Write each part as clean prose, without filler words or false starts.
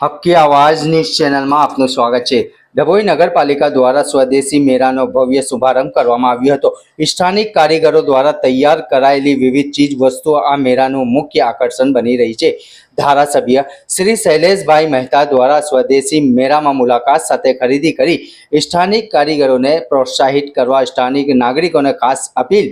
હક્કી આવાજ ન્યૂઝ ચેનલમાં આપનું સ્વાગત છે। ડભોઈ નગરપાલિકા દ્વારા સ્વદેશી મેળાનો ભવ્ય શુભારંભ કરવામાં આવ્યો હતો। સ્થાનિક કારીગરો દ્વારા તૈયાર કરાયેલી વિવિધ ચીજ વસ્તુઓ આ મેળાનું મુખ્ય આકર્ષણ બની રહી છે। ધારાસભ્ય શ્રી શૈલેષભાઈ મહેતા દ્વારા સ્વદેશી મેળામાં મુલાકાત સાથે ખરીદી કરી સ્થાનિક કારીગરોને પ્રોત્સાહિત કરવા સ્થાનિક નાગરિકોને ખાસ અપીલ।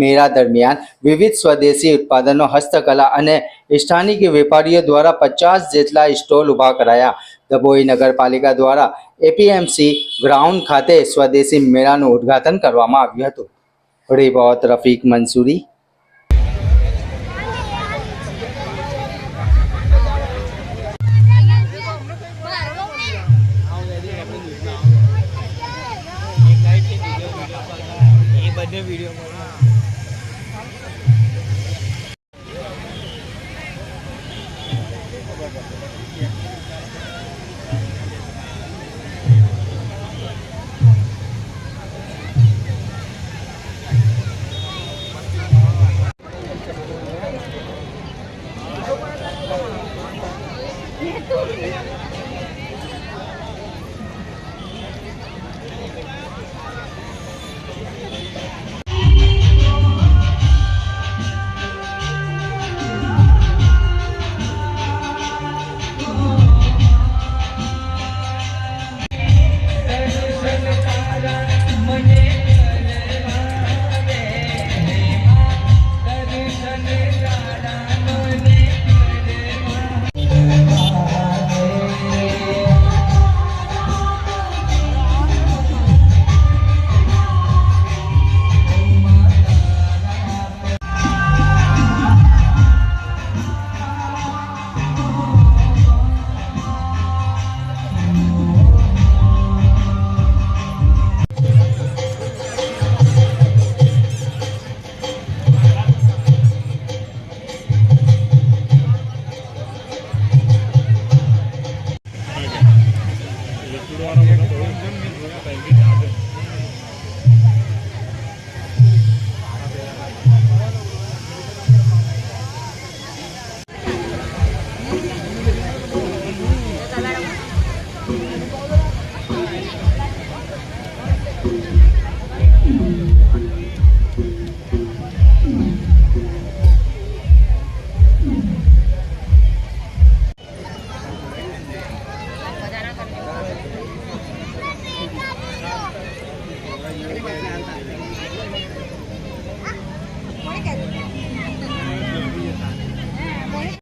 મેળા દરમિયાન વિવિધ સ્વદેશી ઉત્પાદનો, હસ્તકલા અને સ્થાનિક વેપારીઓ દ્વારા 50 જેટલા સ્ટોલ ઊભા કરાયા। ડભોઈ નગરપાલિકા દ્વારા એપીએમસી ગ્રાઉન્ડ ખાતે સ્વદેશી મેળાનું ઉદ્ઘાટન કરવામાં આવ્યું હતું। રિપોર્ટ રફીક મંસૂરી।